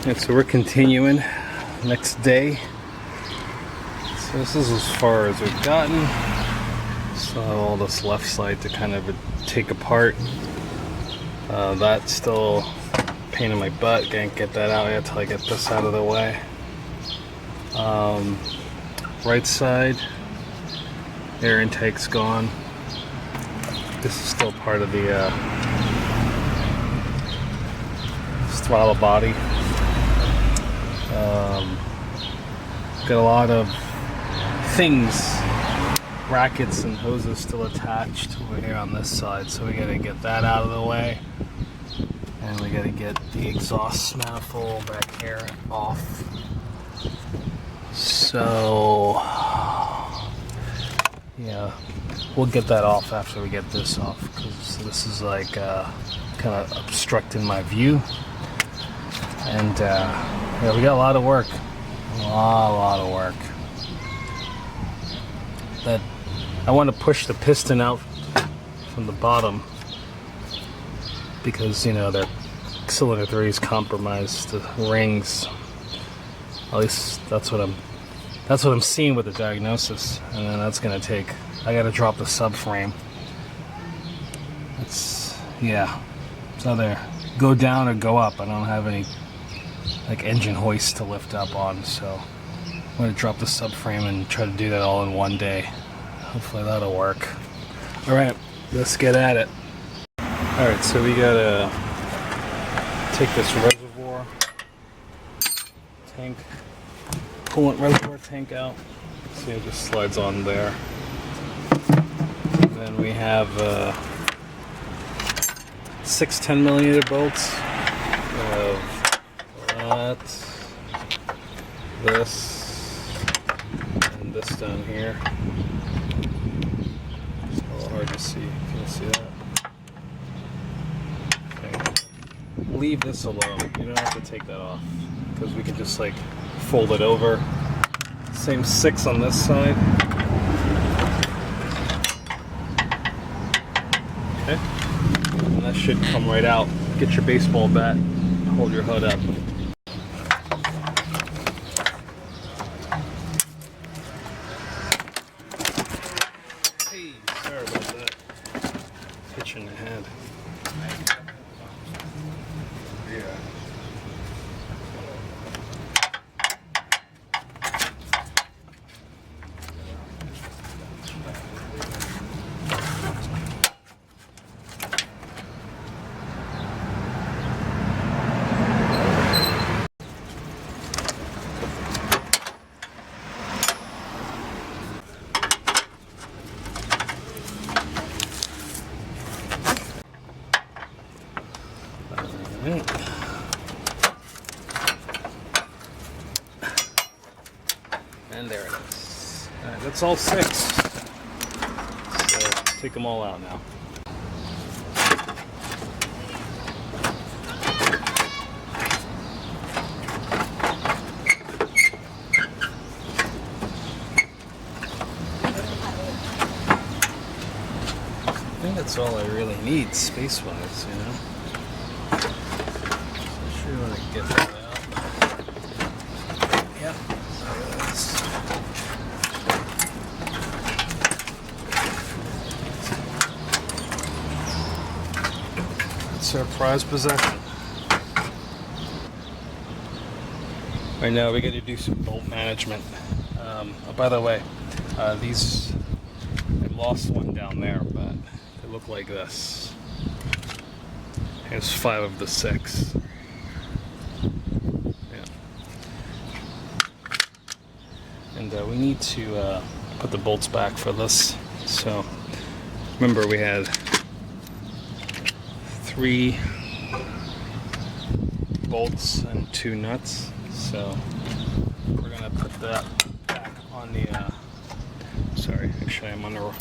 And so we're continuing next day. So this is as far as we've gotten. Still have all this left side to kind of take apart. That's still a pain in my butt. Can't get that out yet until I get this out of the way. Right side, air intake's gone. This is still part of the throttle body. Got a lot of things, brackets and hoses still attached over here on this side, so we gotta get that out of the way, and we gotta get the exhaust manifold back here off. So yeah, we'll get that off after we get this off, because this is like kind of obstructing my view. And yeah, we got a lot of work, a lot of work. That I want to push the piston out from the bottom because, you know, the cylinder 3 is compromised, the rings. At least that's what I'm seeing with the diagnosis. And then that's gonna take, I gotta drop the subframe. It's, yeah, it's either go down or go up. I don't have any like engine hoist to lift up on, so I'm gonna drop the subframe and try to do that all in one day. Hopefully that'll work. All right, let's get at it. All right, so we gotta take this reservoir tank, coolant reservoir tank out. See, it just slides on there. Then we have 6 10mm bolts. This, and this down here. It's a little hard to see. Can you see that? Okay. Leave this alone. You don't have to take that off, because we can just like fold it over. Same 6 on this side. Okay. And that should come right out. Get your baseball bat. Hold your hood up. Hey, sorry about that. Hitch in the head. Yeah. And there it is. All right, that's all 6. So take them all out now. I think that's all I really need space-wise, you know. Sure want to get that out. Yep. That's our prized possession. Right now we got to do some bolt management. Oh, by the way, these, I lost one down there, but they look like this. Here's 5 of the 6. And we need to put the bolts back for this. So remember, we had 3 bolts and 2 nuts. So we're gonna put that back on the sorry, actually I'm on the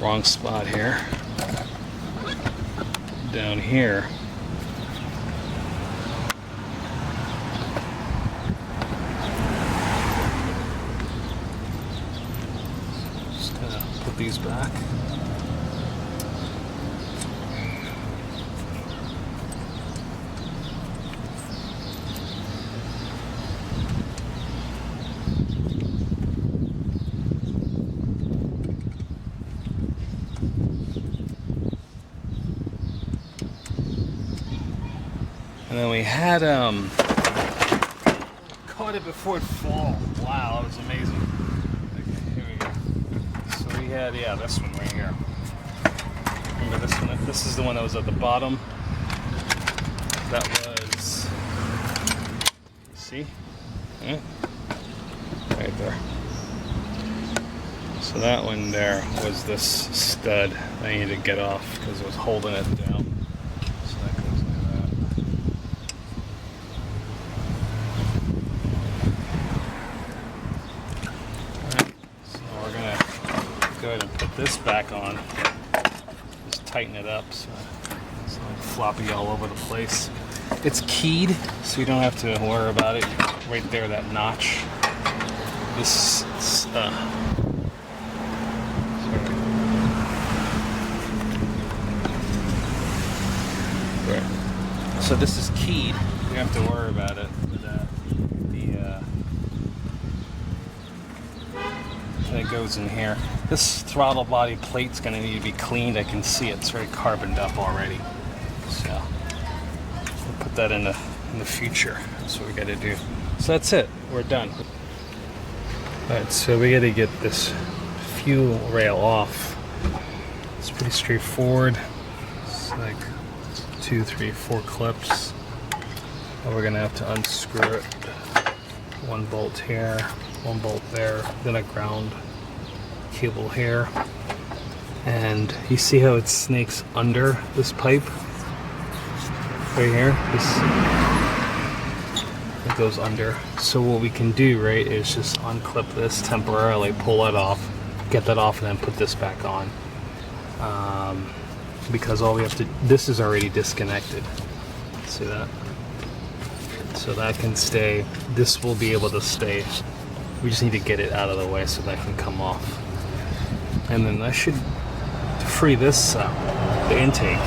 wrong spot here. Down here. Just gonna put these back. And then we had caught it before it fall. Wow, that was amazing. Okay, here we go. So we had, yeah, this one right here. Remember this one? This is the one that was at the bottom. That was, see? Yeah. Right there. So that one there was this stud I needed to get off because it was holding it down. So that goes like that. Alright, so we're going to go ahead and put this back on. Just tighten it up so it's not floppy all over the place. It's keyed, so you don't have to worry about it. Right there, that notch. This so this is keyed. You don't have to worry about it. That goes in here. This throttle body plate's going to need to be cleaned. I can see it's very carboned up already. So we'll put that in the future. That's what we got to do. So that's it. We're done. Alright, so we got to get this fuel rail off. It's pretty straightforward. It's like 2, 3, 4 clips. And we're going to have to unscrew it. 1 bolt here, 1 bolt there, then a ground cable here. And you see how it snakes under this pipe? Right here? It goes under. So what we can do, right, is just unclip this temporarily, pull it off, get that off, and then put this back on. Because all we have to, this is already disconnected. See that? So that can stay, this will be able to stay. We just need to get it out of the way so that can come off. And then that should free this up, the intake.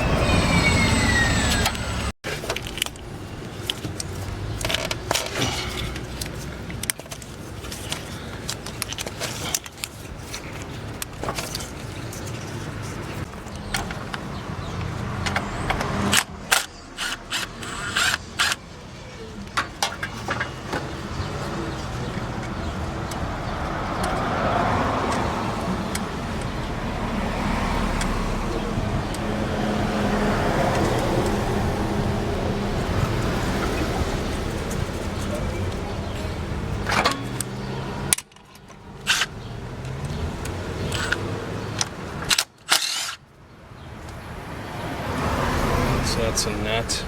So that's a net.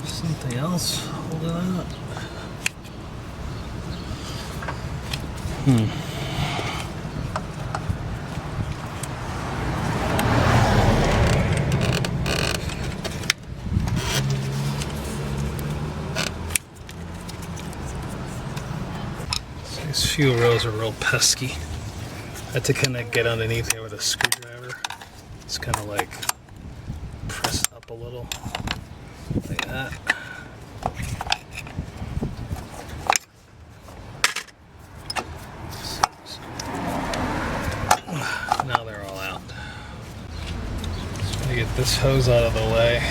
Something else holding out. These fuel rails are real pesky. I had to kind of get underneath here with a screwdriver. It's kind of like pressed up a little, like that. Now they're all out. Just gonna get this hose out of the way.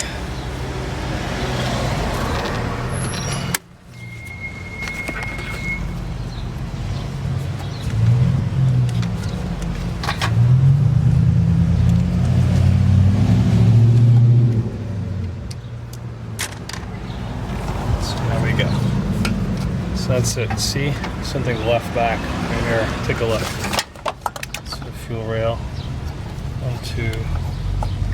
So that's it. See? Something left back right here. Take a look. So the fuel rail. 1, 2.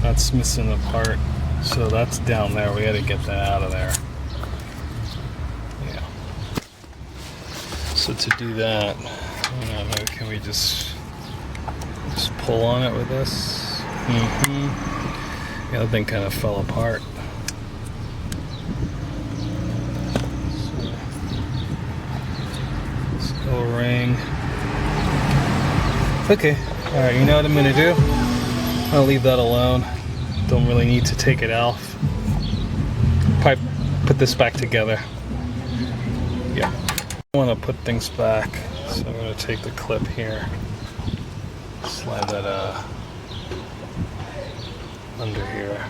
That's missing the part. So that's down there. We got to get that out of there. Yeah. So to do that, I don't know, can we just pull on it with this? Yeah, the thing kind of fell apart. O-ring. Okay, Alright, you know what I'm going to do? I'll leave that alone. Don't really need to take it off. Probably put this back together. Yeah. I want to put things back, so I'm going to take the clip here. Slide that under here.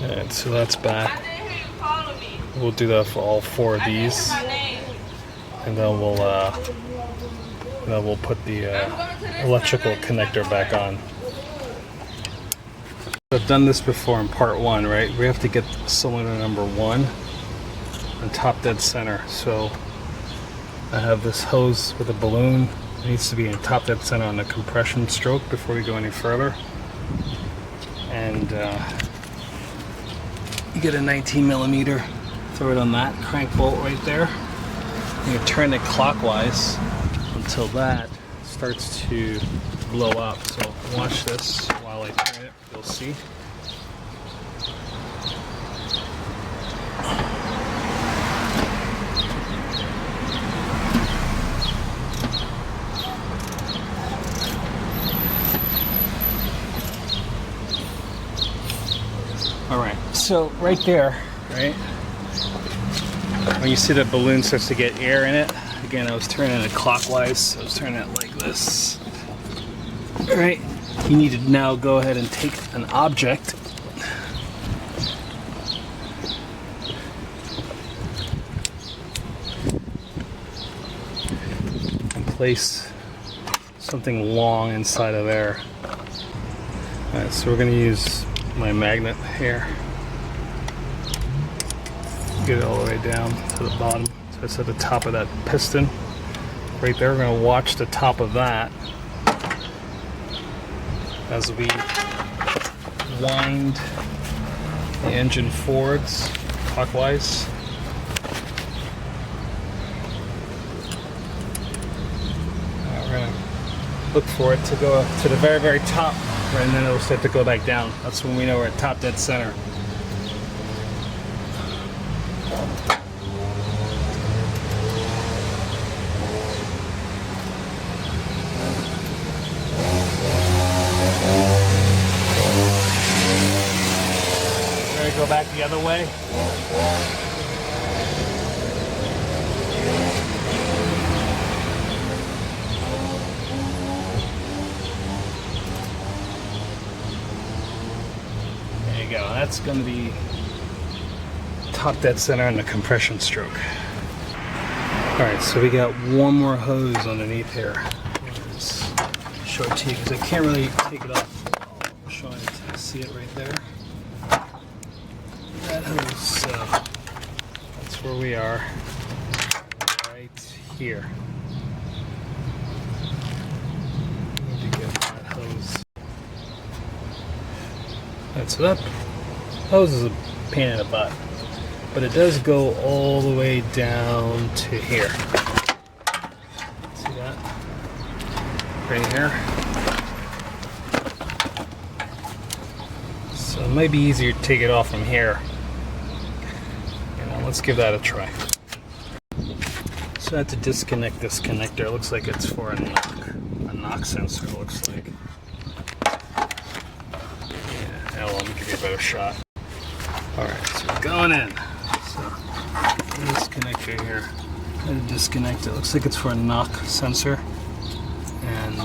Alright, so that's back. We'll do that for all 4 of these, and then we'll put the electrical connector back on. I've done this before in part 1, right? We have to get cylinder number 1 on top dead center. So I have this hose with a balloon. It needs to be in top dead center on the compression stroke before we go any further. And you get a 19mm, throw it on that crank bolt right there. You turn it clockwise until that starts to blow up. So watch this while I turn it, you'll see. Alright, so right there, right? When you see the balloon starts to get air in it, again, I was turning it clockwise. I was turning it like this. Right? You need to now go ahead and take an object and place something long inside of there. Alright, so we're going to use my magnet here. Get it all the way down to the bottom. So it's at the top of that piston. Right there, we're going to watch the top of that as we wind the engine forwards clockwise. We're going to look for it to go to the very, very top, and then it'll start to go back down. That's when we know we're at top dead center. Go back the other way. There you go. That's going to be top dead center on the compression stroke. Alright, so we got one more hose underneath here. Let's show it to you because I can't really take it off. I'll show it to you. See it right there? That hose, that's where we are, right here. Need to get that hose. Alright, so that hose is a pain in the butt, but it does go all the way down to here. See that? Right here. So it might be easier to take it off from here. Let's give that a try. So I have to disconnect this connector. It looks like it's for a knock sensor, it looks like. Yeah, let me give you a better shot. Alright, so we're going in. So this connector here, I had to disconnect it. It looks like it's for a knock sensor. And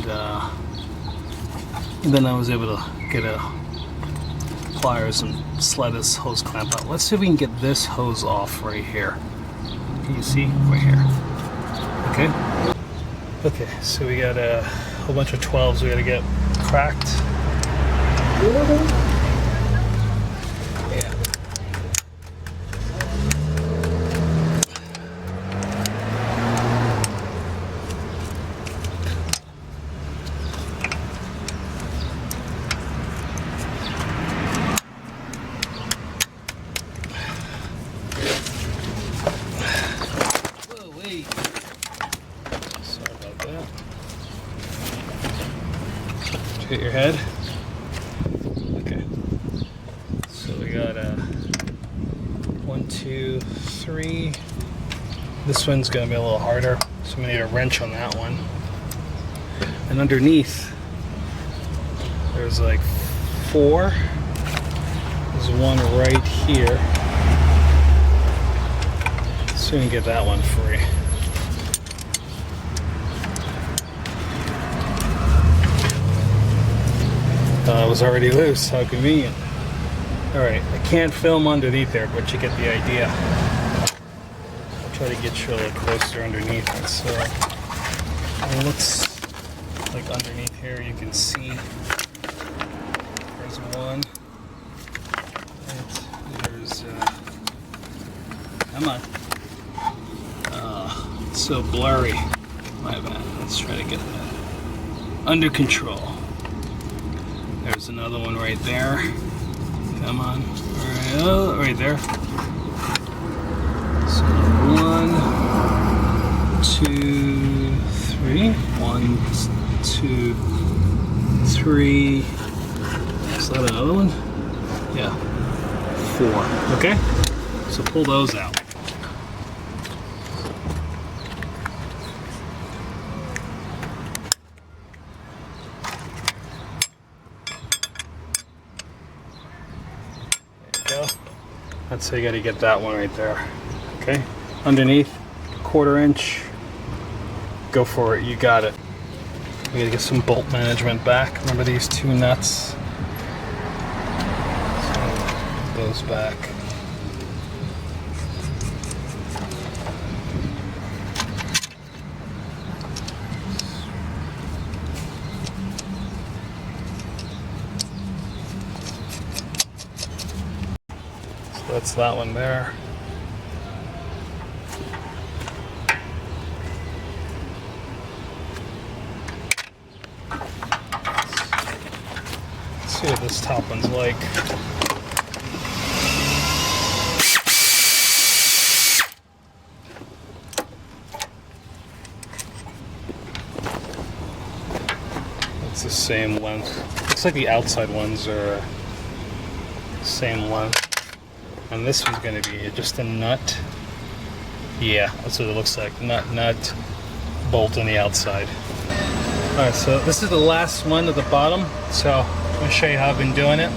then I was able to get pliers and slide this hose clamp out. Let's see if we can get this hose off right here. Can you see? Right here. Okay. Okay, so we got a whole bunch of 12s we got to get cracked. Yeah. Hit your head. Okay. So we got 1, 1, 2, 3. This one's gonna be a little harder, so I'm gonna need a wrench on that one. And underneath, there's like 4. There's one right here. So we can get that one free. It was already loose, how convenient. Alright, I can't film underneath there, but you get the idea. I'll try to get you a little closer underneath it. So it looks like underneath here you can see there's one. There's come on. It's so blurry. My bad. Let's try to get that under control. There's another one right there. Come on. Alright, oh, right there. So 1, 2, 3. 1, 2, 3. Is that another one? Yeah. 4. Okay? So pull those out. That's how you got to get that one right there. Okay, underneath, 1/4 inch. Go for it. You got it. We got to get some bolt management back. Remember these 2 nuts? So put those back. That's that one there. Let's see what this top one's like. It's the same length. Looks like the outside ones are same length. And this one's going to be just a nut. Yeah, that's what it looks like. Nut, bolt on the outside. Alright, so this is the last one at the bottom. So I'm going to show you how I've been doing it.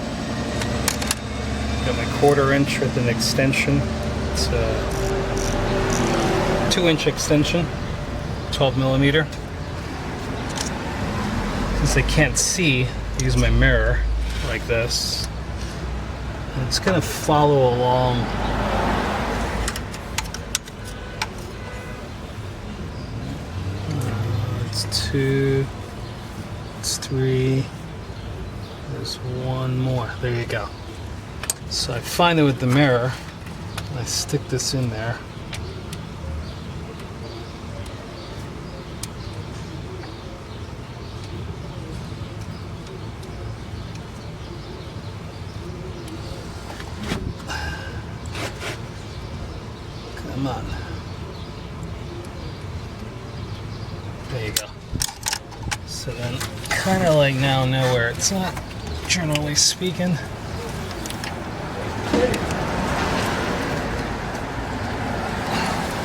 Got my 1/4 inch with an extension. It's a 2-inch extension, 12 millimeter. Since I can't see, I use my mirror like this. It's going to follow along. It's 2, it's 3, there's one more. There you go. So I find it with the mirror, and I stick this in there. Come on. There you go. So then, kind of like now know where it's at, generally speaking.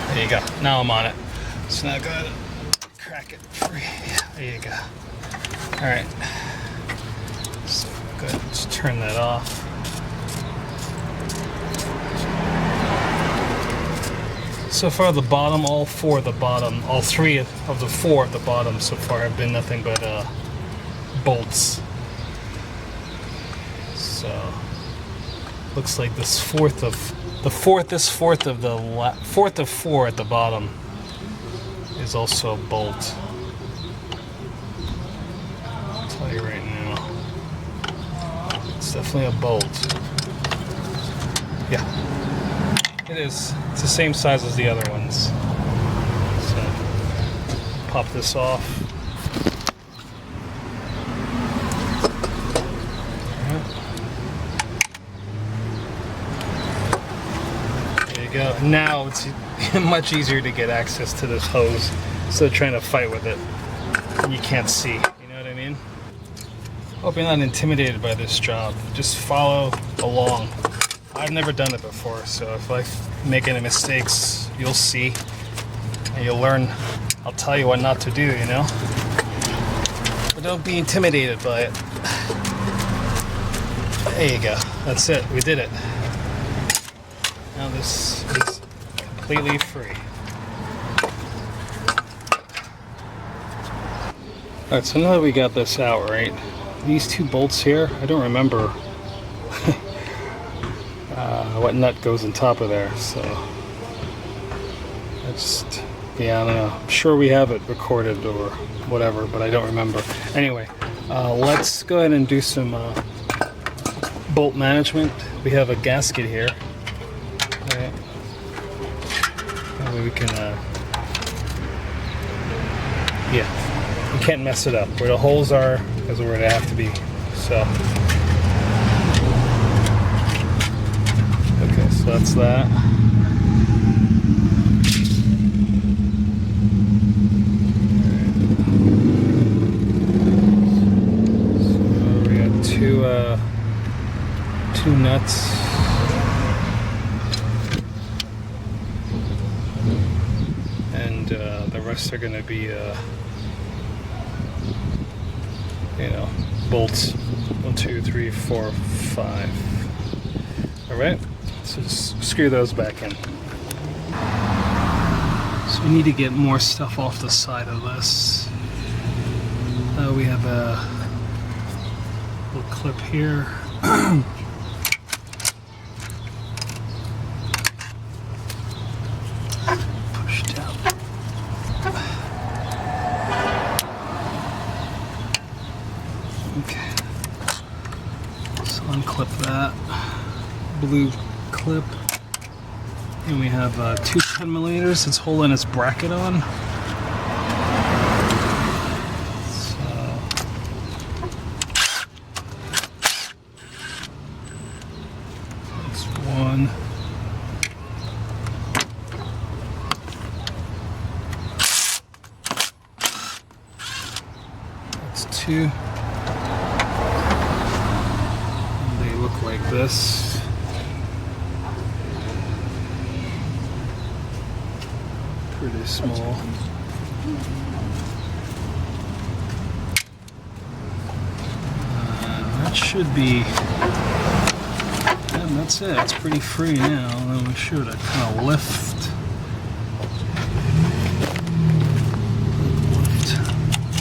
There you go. Now I'm on it. So now go ahead and crack it free. There you go. All right. So go ahead and just turn that off. So far the bottom, all 4 at the bottom, all 3 of the 4 at the bottom so far have been nothing but bolts. So looks like this fourth of 4 at the bottom is also a bolt. I'll tell you right now, it's definitely a bolt. Yeah. It is. It's the same size as the other ones. So, pop this off. There you go. Now it's much easier to get access to this hose instead of trying to fight with it. You can't see. You know what I mean? Hope you're not intimidated by this job. Just follow along. I've never done it before, so if I make any mistakes, you'll see and you'll learn. I'll tell you what not to do, you know? But don't be intimidated by it. There you go. That's it. We did it. Now this is completely free. Alright, so now that we got this out, right? These two bolts here, I don't remember what nut goes on top of there, so I just, yeah, I don't know. I'm sure we have it recorded or whatever, but I don't remember. Anyway, let's go ahead and do some bolt management. We have a gasket here. Right. That way we can, yeah, you can't mess it up. Where the holes are is where they have to be. So, okay, so that's that. So we got two nuts. And the rest are going to be, you know, bolts. 1, 2, 3, 4, 5. All right, so just screw those back in. So we need to get more stuff off the side of this. We have a little clip here. Push down. Okay. So unclip that blue clip. And we have two 10mm that's holding its bracket on. So that's one. That's two. And they look like this. Pretty small. That should be, and that's it. It's pretty free now. Then we should kind of lift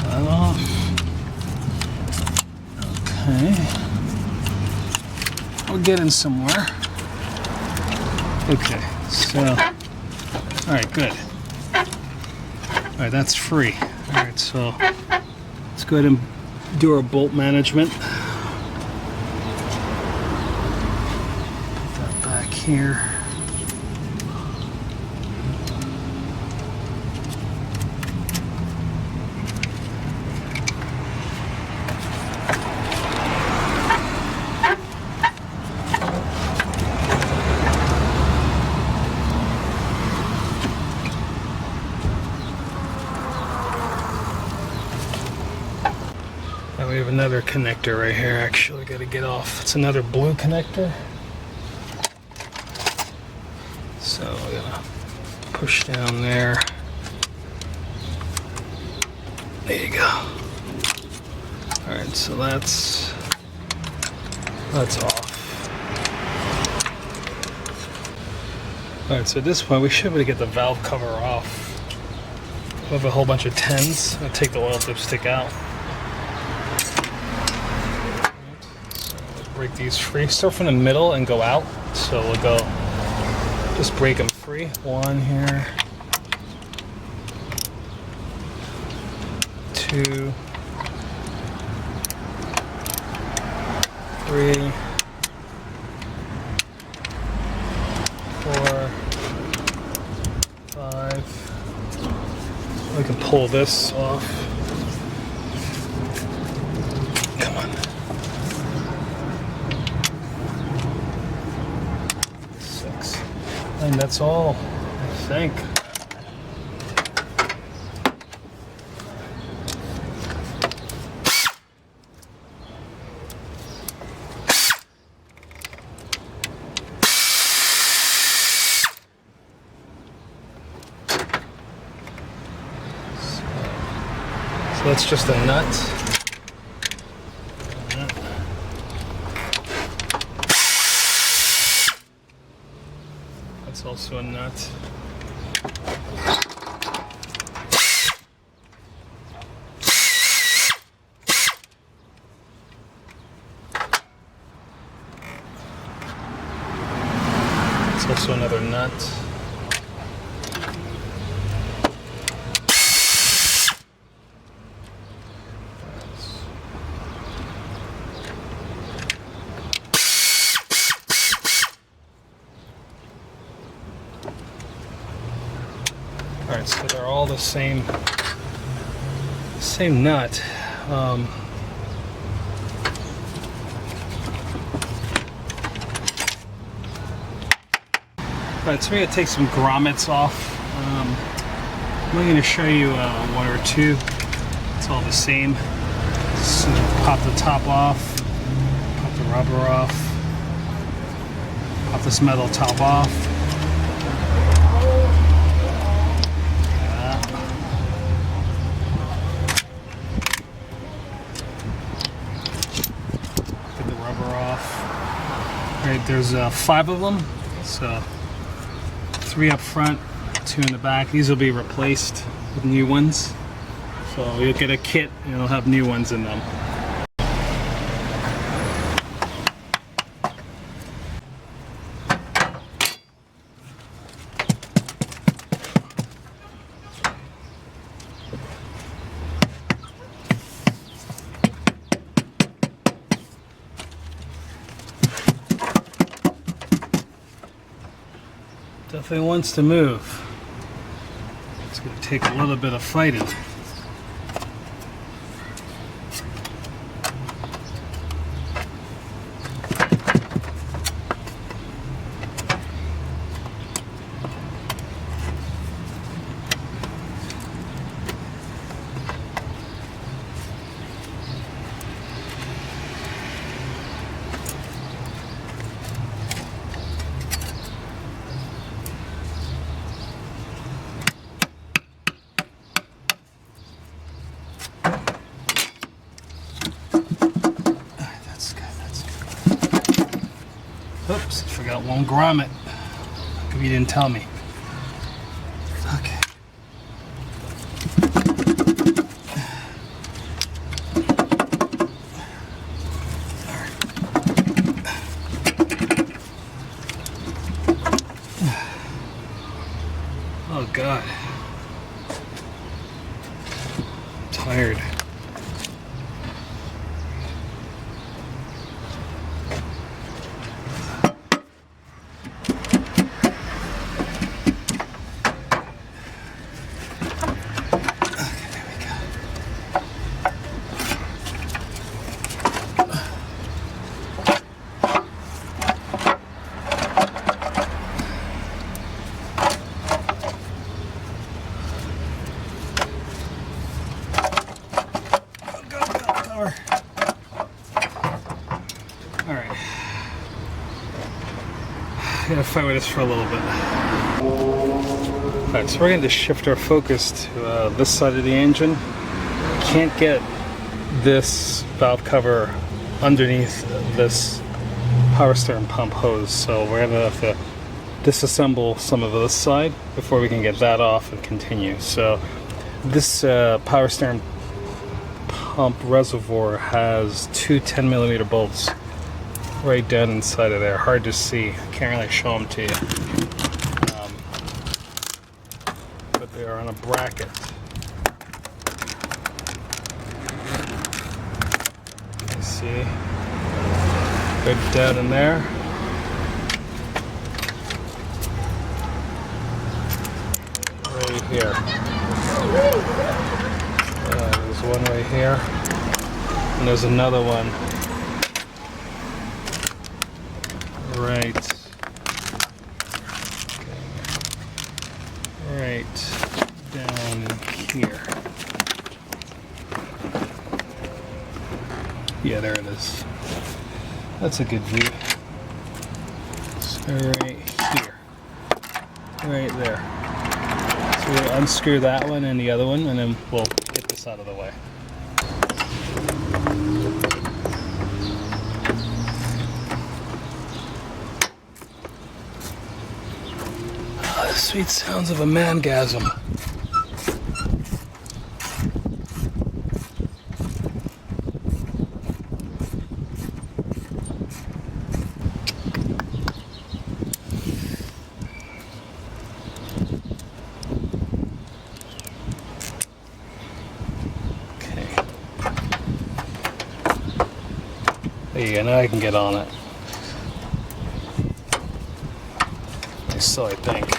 that off. Okay, we're getting somewhere. Okay, so all right, good. Alright, that's free. Alright, so let's go ahead and do our bolt management. Put that back here. We have another connector right here. Actually, got to get off. It's another blue connector. So we're gonna push down there. There you go. All right, so that's off. All right, so at this point we should be able to get the valve cover off. We have a whole bunch of 10s. I'll take the oil dipstick out. Break these free. Start from the middle and go out. So we'll go, just break them free. One here. 2, 3, 4, 5. We can pull this off. Come on. 6. And that's all, I think. that's just a nut. That's also a nut. That's also another nut. Alright, so they're all the same nut. Alright, so we're going to take some grommets off. I'm going to show you one or two. It's all the same. So pop the top off, pop the rubber off, pop this metal top off. Alright, there's 5 of them, so 3 up front, 2 in the back. These will be replaced with new ones. So you'll get a kit and it'll have new ones in them. Definitely wants to move. It's going to take a little bit of fighting. Oops, forgot one grommet. How come you didn't tell me? Okay. Oh God. I'm tired. Alright. I'm gonna fight with this for a little bit. Alright, so we're going to shift our focus to this side of the engine. Can't get this valve cover underneath this power steering pump hose, so we're going to have to disassemble some of this side before we can get that off and continue. So this power steering pump reservoir has 2 10mm bolts right down inside of there. Hard to see. I can't really show them to you. But they are on a bracket. You see? Right down in there. Right here. There's one right here. And there's another one right down here. Yeah, there it is. That's a good view. So right here. Right there. So we'll unscrew that one and the other one, and then we'll get this out of the way. Sweet sounds of a mangasm. Okay. There you go, now I can get on it. So I think.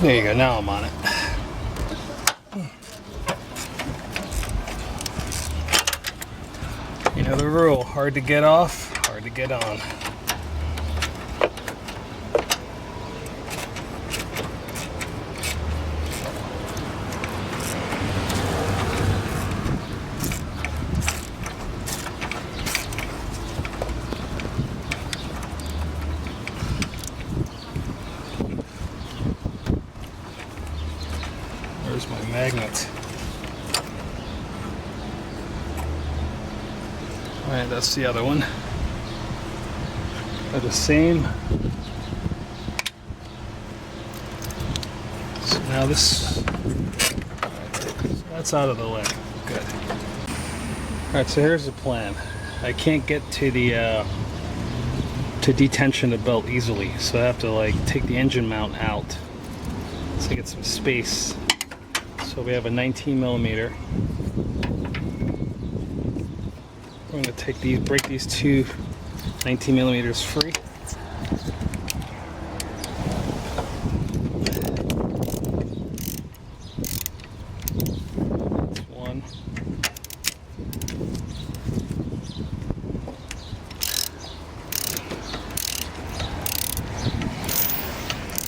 There you go, now I'm on it. You know the rule, hard to get off, hard to get on. Where's my magnet? Alright, that's the other one. They're the same. So now this, so that's out of the way. Good. Alright, so here's the plan. I can't get to the to detension the belt easily, so I have to like take the engine mount out to get some space. So we have a 19 millimeter. I'm going to take these, break these two 19 millimeters free. That's one.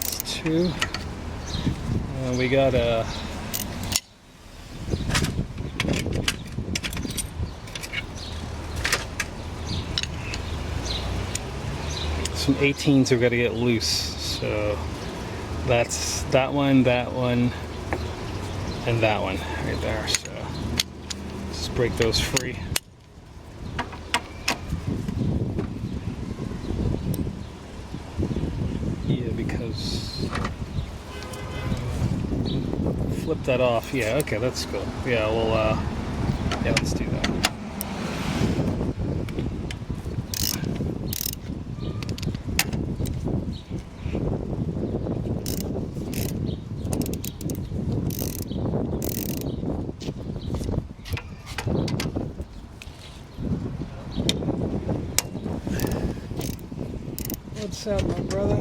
That's two. And we got a some 18s we've got to get loose, so that's that one, and that one right there. So let's break those free. Yeah, because flip that off. Yeah, okay, that's cool. Yeah, we'll yeah, let's do that. What's up, my brother?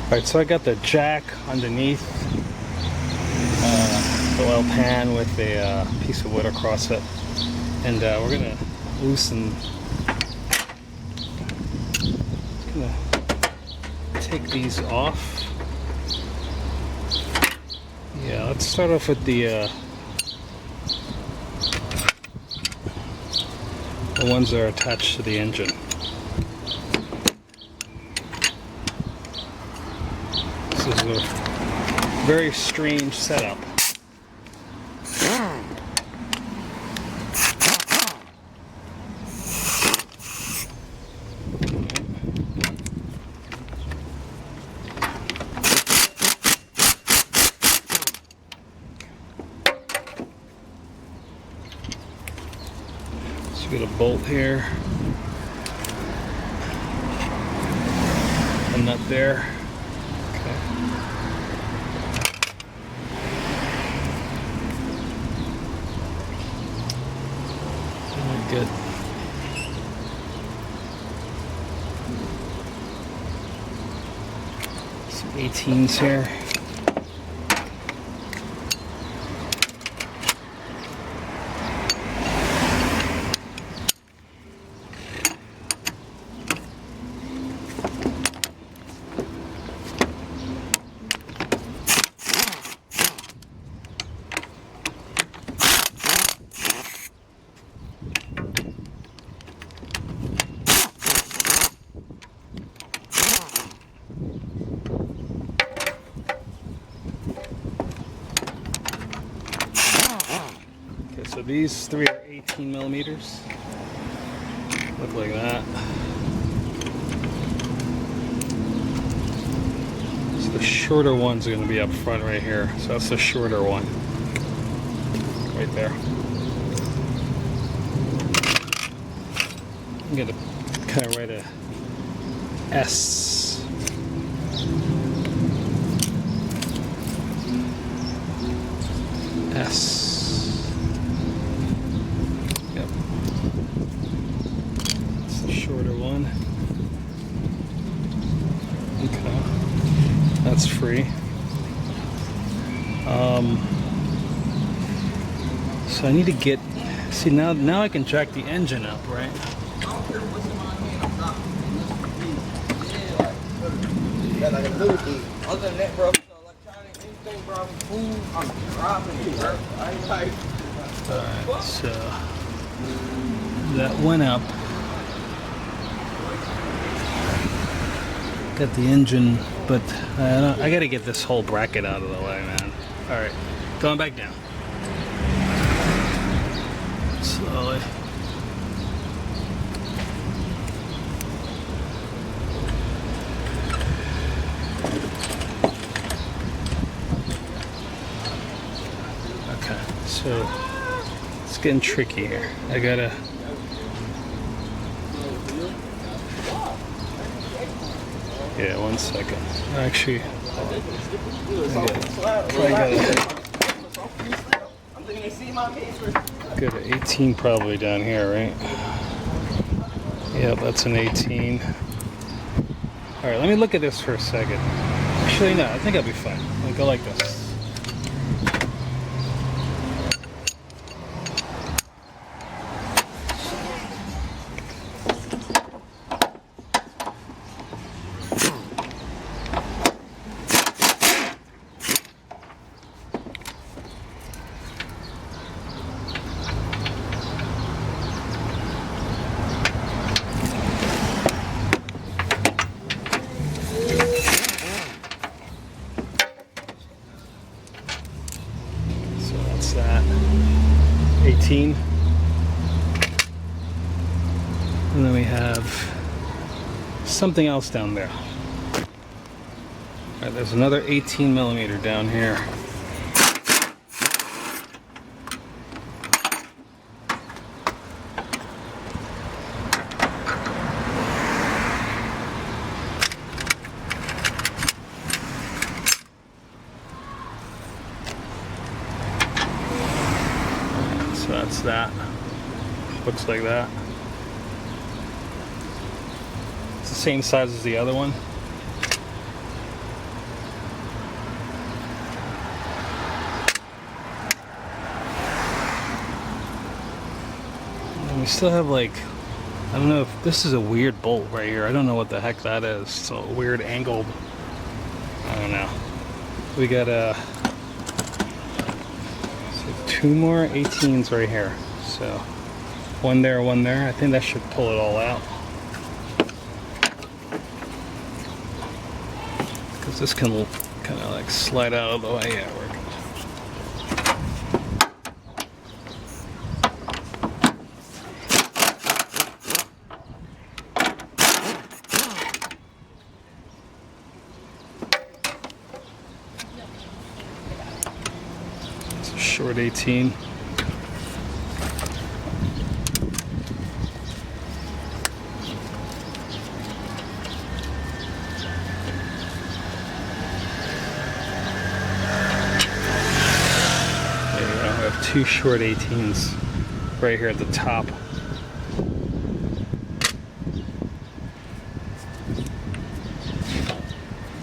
Alright, so I got the jack underneath the oil pan with a piece of wood across it, and we're gonna loosen. Gonna take these off. Yeah, let's start off with the ones that are attached to the engine. This is a very strange setup. So we got a bolt here, a nut there. Good. Some 18s here. So these three are 18 millimeters. Look like that. So the shorter ones are going to be up front right here. So that's the shorter one. Right there. I'm going to kind of write a S. S. Yep. It's the shorter one. Okay. That's free. So I need to get, see now I can jack the engine up, right? Yeah, like a little thing. Other than that, bro, so electronic, anything, bro, food, I'm dropping it, bro. I ain't like. Alright, so that went up. Got the engine, but I gotta get this whole bracket out of the way, man. Alright, going back down. Slowly. Okay, so it's getting tricky here. I gotta. Yeah, 1 second. Actually, got an 18 probably down here, right? Yeah, that's an 18. All right, let me look at this for a second. Actually, no, I think I'll be fine. I'll go like this. That 18, and then we have something else down there. All right, there's another 18 millimeter down here. So that's that. Looks like that. It's the same size as the other one. And we still have like, I don't know if this is a weird bolt right here. I don't know what the heck that is. It's a weird angled, I don't know. We got a 2 more 18s right here. So one there, one there. I think that should pull it all out. Because this can kind of like slide out of the way. Yeah, we're good. It's a short 18. Two short 18s right here at the top.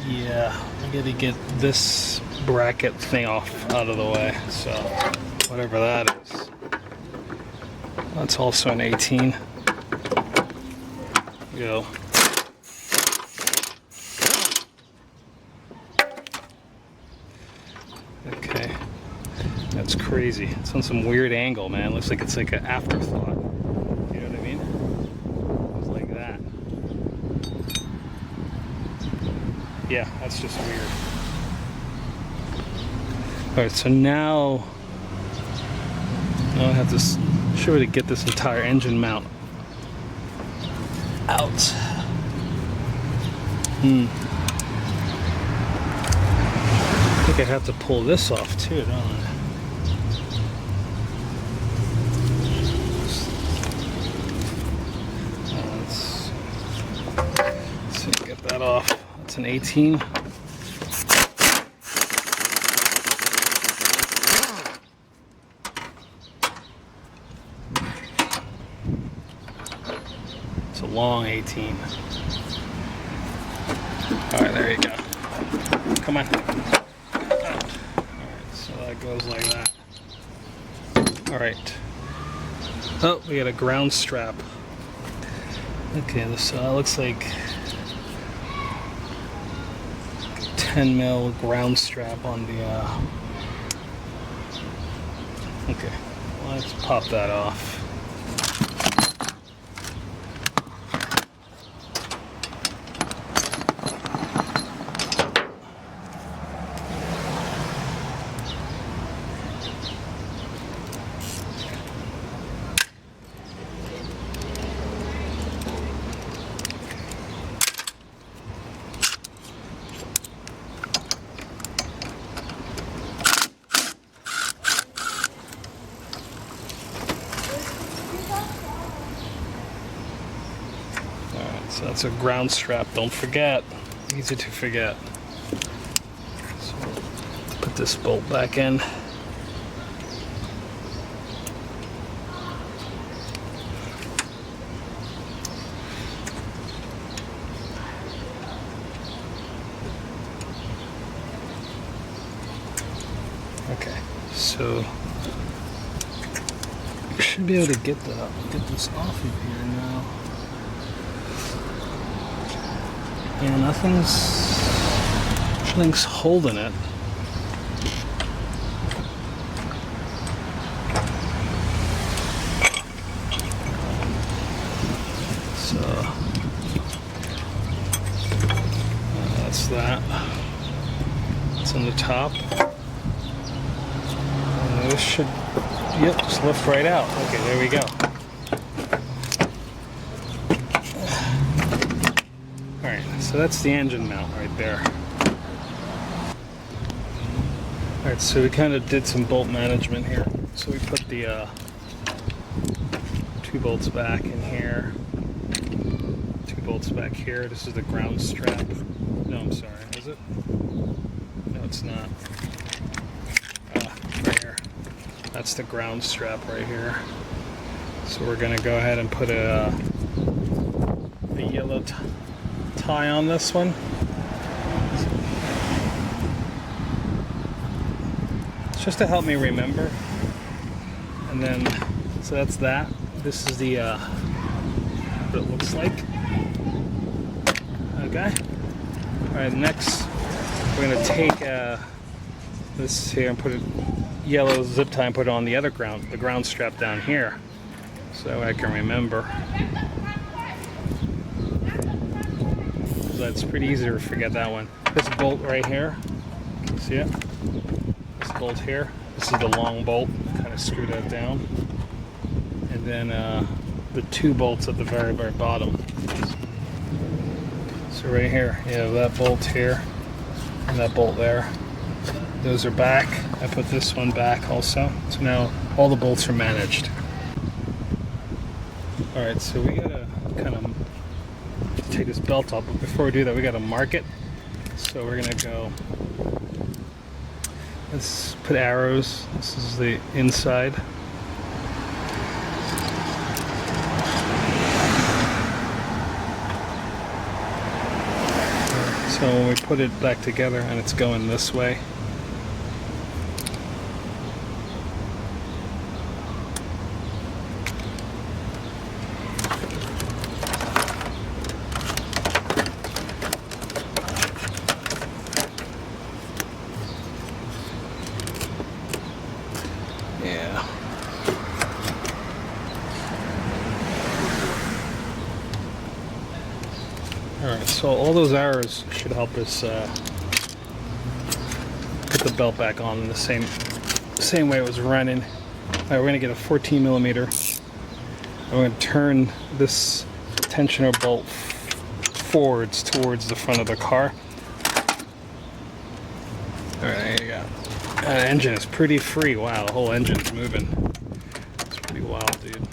Yeah, I gotta get this bracket thing off out of the way. So whatever that is, that's also an 18. Go. Okay. That's crazy. It's on some weird angle, man. Looks like it's like an afterthought. You know what I mean? It's like that. Yeah, that's just weird. Alright, so now Now I have to show you to get this entire engine mount out. I think I have to pull this off too, don't I? Let's see, get that off. That's an 18. It's a long 18. Alright, there you go. Come on. Alright, so that goes like that. Alright. Oh, we got a ground strap. Okay, this looks like 10 mil ground strap on the okay, let's pop that off. So that's a ground strap, don't forget. Easy to forget. So put this bolt back in. Okay, so you should be able to get this off of here now. Yeah, nothing's holding it. So that's that. It's on the top. And this should, yep, just lift right out. Okay, there we go. So that's the engine mount right there. Alright, so we kind of did some bolt management here. So we put the 2 bolts back in here. 2 bolts back here. This is the ground strap. No, I'm sorry. Is it? No, it's not. Right here. That's the ground strap right here. So we're going to go ahead and put a yellow tie on this one. It's just to help me remember. And then, so that's that. This is the what it looks like. Okay. Alright, next we're going to take this here and put a yellow zip tie and put it on the ground strap down here, so I can remember. That's pretty easy to forget that one. This bolt right here, can you see it? This bolt here, this is the long bolt, kind of screw that down. And then the 2 bolts at the very, very bottom. So right here, you have that bolt here, and that bolt there. Those are back. I put this one back also. So now all the bolts are managed. Alright, so we gotta kind of take this belt off, but before we do that we got to mark it. So we're gonna go, let's put arrows. This is the inside. So when we put it back together and it's going this way, so all those arrows should help us put the belt back on in the same way it was running. Alright, we're gonna get a 14 millimeter. I'm gonna turn this tensioner bolt forwards towards the front of the car. Alright, there you go. That engine is pretty free. Wow, the whole engine's moving. It's pretty wild, dude.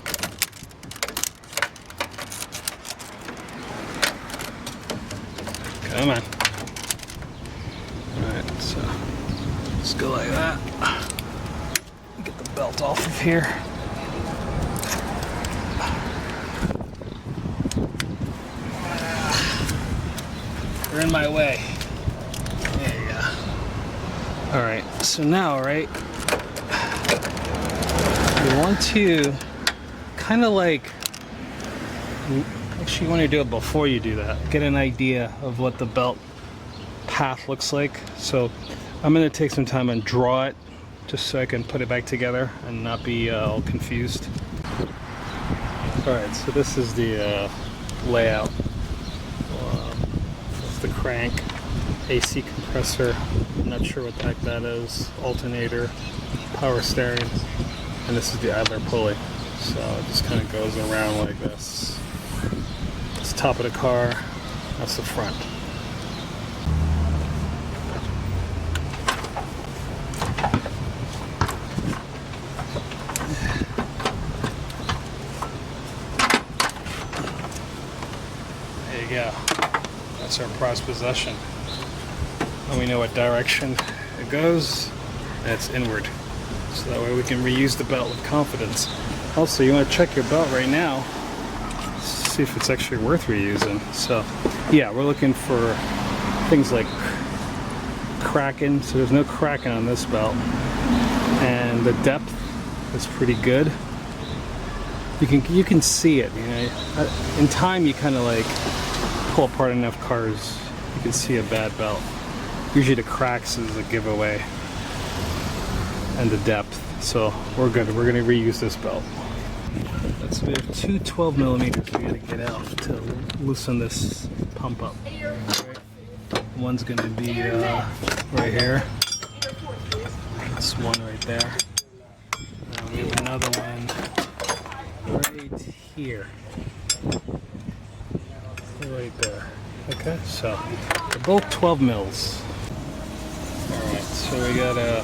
Come on. Alright, so let's go like that. Get the belt off of here. They're in my way. There you go. Alright, so now, right, you want to kind of like, actually you want to do it before you do that. Get an idea of what the belt path looks like. So I'm going to take some time and draw it just so I can put it back together and not be all confused. Alright, so this is the layout. That's the crank, AC compressor, I'm not sure what the heck that is, alternator, power steering, and this is the idler pulley. So it just kind of goes around like this. It's the top of the car, that's the front. There you go. That's our prized possession. And we know what direction it goes, and it's inward. So that way we can reuse the belt with confidence. Also, you want to check your belt right now, see if it's actually worth reusing. So, yeah, we're looking for things like cracking. So there's no cracking on this belt. And the depth is pretty good. You can see it, you know. In time, you kind of like pull apart enough cars, you can see a bad belt. Usually the cracks is a giveaway, and the depth. So we're good. We're going to reuse this belt. So we have two 12 millimeters we got to get out to loosen this pump up. Right. One's going to be right here. This one right there. And we have another one right here. Right there. Okay, so they're both 12 mils. Alright, so we got a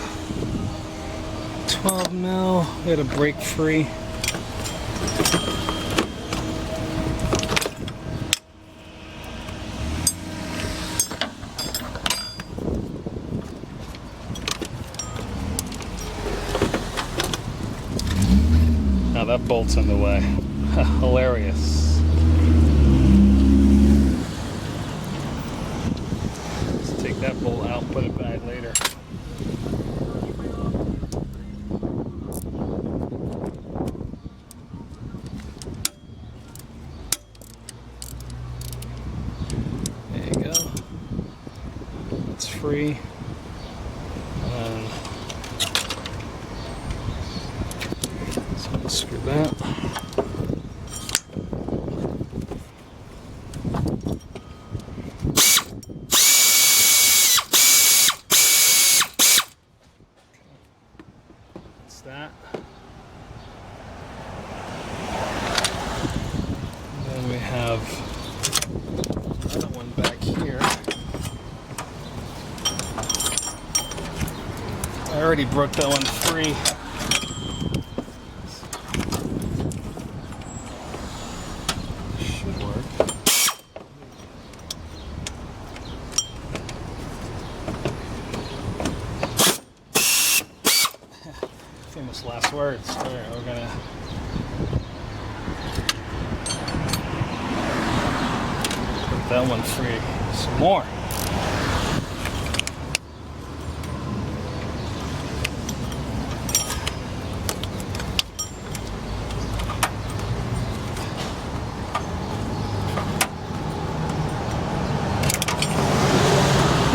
12 mil, we got a brake free. Now that bolt's in the way. Hilarious. That bolt out, put it back later. There you go. It's free. So unscrew that. That. And then we have another one back here. I already broke that one free. Should work. Famous last words. Alright, we're gonna put that one free. Some more.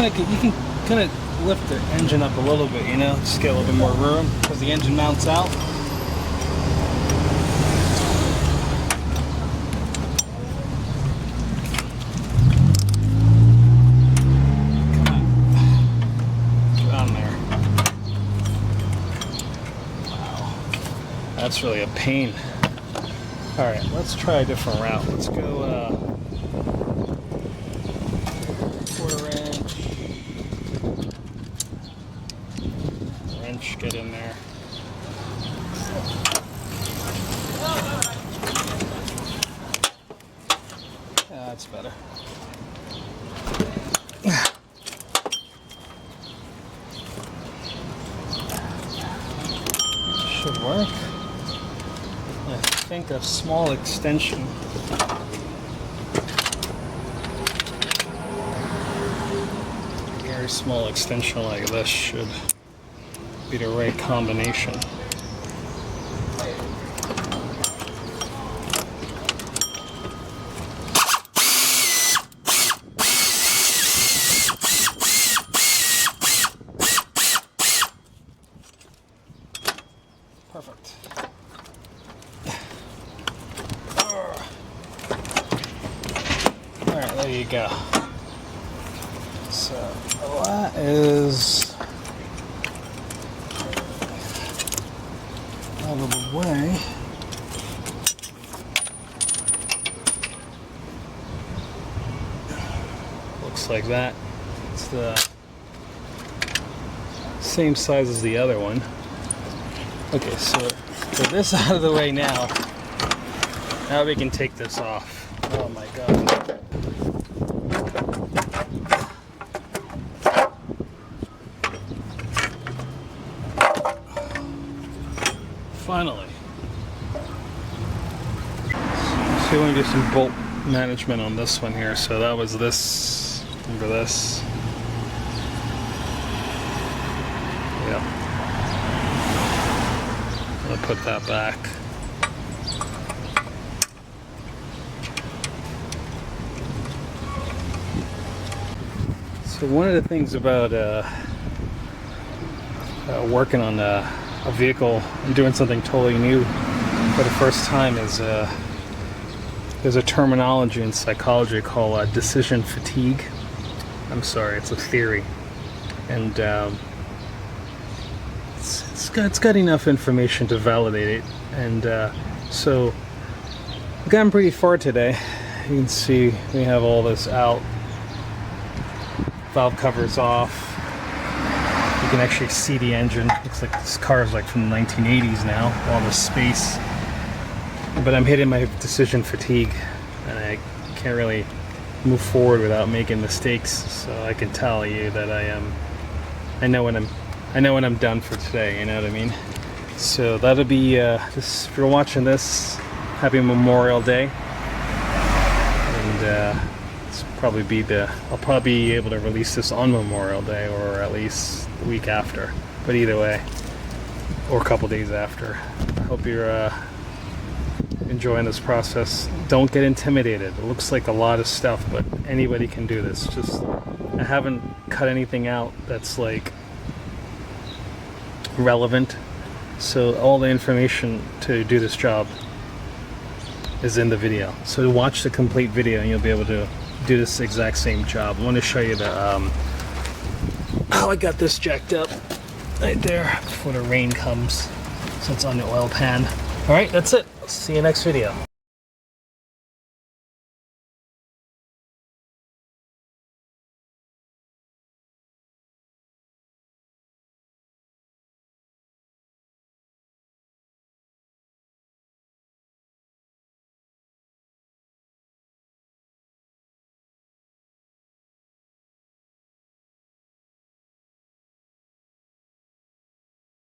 You can kind of lift the engine up a little bit, you know, just get a little bit more room because the engine mounts out. Come on. Get on there. Wow. that's really a pain. Alright, let's try a different route. Let's go 1/4 inch. Get in there. Yeah, that's better. Should work. I think a small extension. Very small extension like this should be the right combination. Perfect. Alright, there you go. So that is out of the way. Looks like that. It's the same size as the other one. Okay, so with this out of the way now we can take this off. Oh my god. Finally. So we want to do some bolt management on this one here. So that was this. Remember this? Yep. I'll put that back. So one of the things about working on a vehicle and doing something totally new for the first time is there's a terminology in psychology called decision fatigue. I'm sorry, it's a theory, and it's got enough information to validate it. And so we've gotten pretty far today. You can see we have all this out, valve covers off. You can actually see the engine. Looks like this car is like from the 1980s now, all the space. But I'm hitting my decision fatigue, and I can't really move forward without making mistakes. So I can tell you that I know when I'm done for today. You know what I mean? So that'll be just, if you're watching this, happy Memorial Day. And I'll probably be able to release this on Memorial Day, or at least the week after, but either way, or a couple days after. I hope you're enjoying this process. Don't get intimidated. It looks like a lot of stuff, but anybody can do this. Just, I haven't cut anything out that's like relevant, so all the information to do this job is in the video. So watch the complete video and you'll be able to do this exact same job. I want to show you the how I got this jacked up right there before the rain comes, so it's on the oil pan. All right, that's it. See you next video.